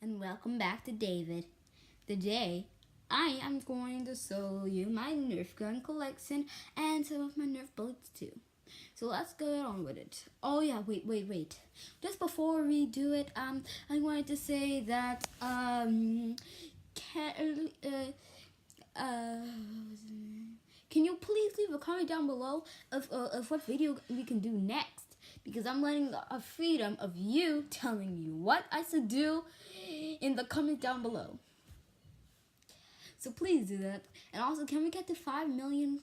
and welcome back to David. Today, I am going to show you my Nerf gun collection and some of my Nerf bullets too. So let's go on with it. Oh yeah, wait. Just before we do it, I wanted to say that can, you please leave a comment down below of what video we can do next? Because I'm letting a freedom of you telling you what I should do in the comment down below. So please do that. And also, can we get to 5 million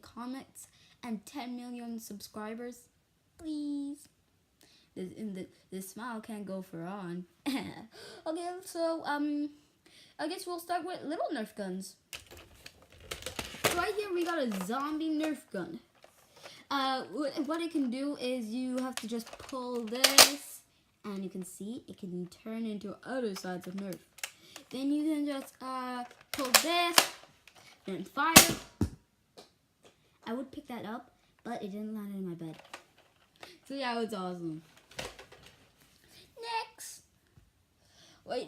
comments and 10 million subscribers? Please. The smile can't go for on. Okay, so I guess we'll start with little Nerf guns. Right here we got a zombie Nerf gun. What it can do is you have to just pull this, and you can see it can turn into other sides of Nerf. Then you can just pull this and fire. I would pick that up, but it didn't land in my bed. So yeah, it's awesome.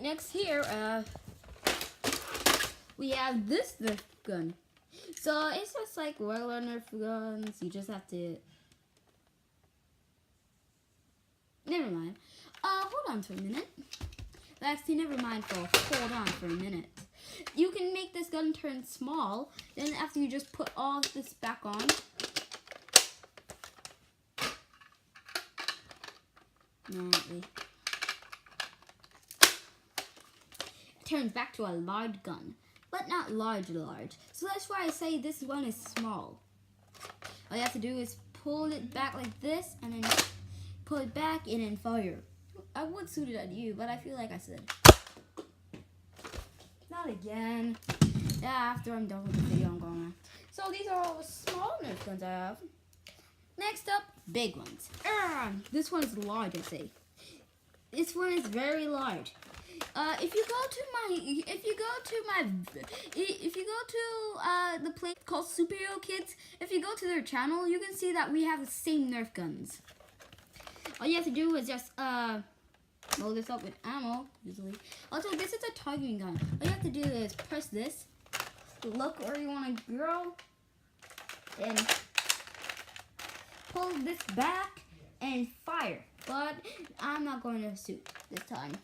Next here, we have this Nerf gun. So it's just like regular Nerf guns. You just have to. Never mind. Hold on for a minute. Actually, never mind. Hold on for a minute. You can make this gun turn small. Then after you just put all this back on. It turns back to a large gun. But not large. So that's why I say this one is small. All you have to do is pull it back like this, and then pull it back and then fire. I would shoot it at you, but I feel like I said. Not again. Yeah, after I'm done with the video, I'm gonna. So these are all the small Nerf guns I have. Next up, big ones. This one's large, I say. This one is very large. If you go to the place called Superhero Kids, if you go to their channel, you can see that we have the same Nerf guns. All you have to do is just load this up with ammo usually. Also, this is a targeting gun. All you have to do is press this, look where you want to go, and pull this back and fire. But I'm not going to shoot this time.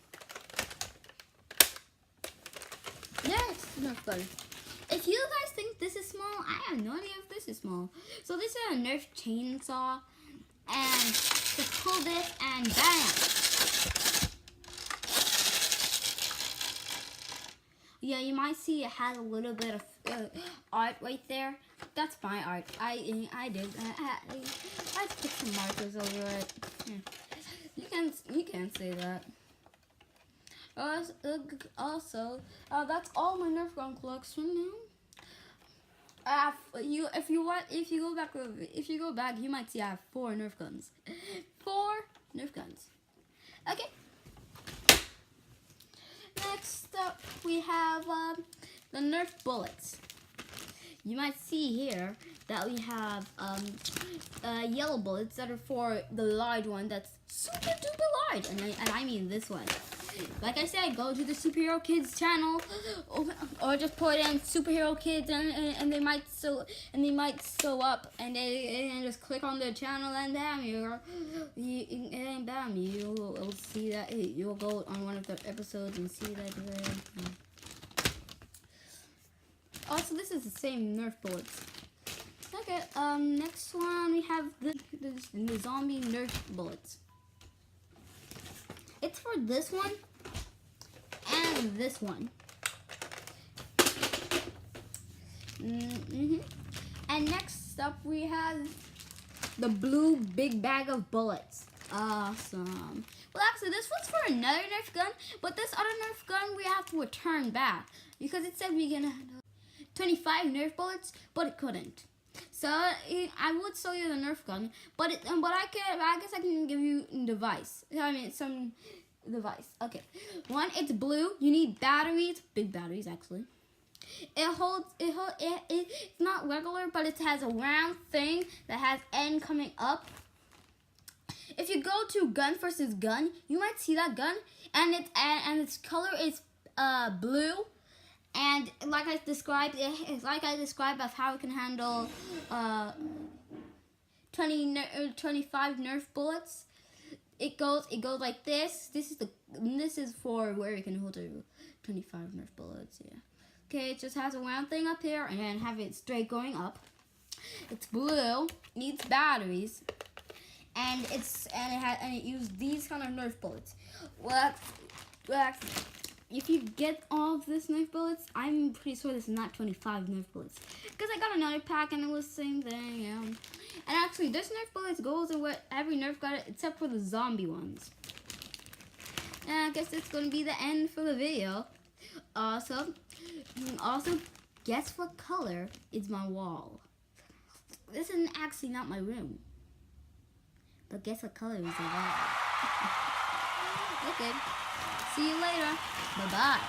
Next Nerf gun. If you guys think this is small, I have no idea if this is small. So this is a Nerf chainsaw, and just pull this and bam. Yeah, you might see it has a little bit of art right there. That's my art. I did. I put some markers over it. You can't say that. Also, that's all my Nerf gun collection now. If you go back, you might see I have 4 Nerf guns. 4 Nerf guns. Okay. Next up, we have the Nerf bullets. You might see here that we have yellow bullets that are for the large one that's super duper large, and I mean this one. Like I said, go to the Superhero Kids channel, or just put in Superhero Kids, and they might show up, and just click on their channel, and bam, you will see that you will go on one of the episodes and see that. Also, this is the same Nerf bullets. Okay, next one we have the zombie Nerf bullets. It's for this one and this one. And next up we have the blue big bag of bullets. Awesome. Well, actually, this one's for another Nerf gun, but this other Nerf gun we have to return back because it said we're gonna have 25 Nerf bullets, but it couldn't. So I would show you the Nerf gun, but I guess I can give you a device. I mean, some device. Okay, one, it's blue. You need batteries, big batteries actually. It's not regular, but it has a round thing that has end coming up. if you go to gun versus gun, you might see that gun, and its color is blue, and like I described of how it can handle 25 Nerf bullets. It goes like this. This is for where you can hold 25 Nerf bullets. Yeah. Okay, it just has a round thing up here, and then have it straight going up. It's blue, needs batteries, and it used these kind of Nerf bullets. Well, if you get all of this Nerf bullets, I'm pretty sure this is not 25 Nerf bullets, because I got another pack and it was the same thing. Yeah. And actually, this Nerf bullets goes in what every Nerf got, except for the zombie ones. And I guess it's gonna be the end for the video. Also, guess what color is my wall? This is actually not my room. But guess what color is the wall? Okay. See you later. Bye-bye.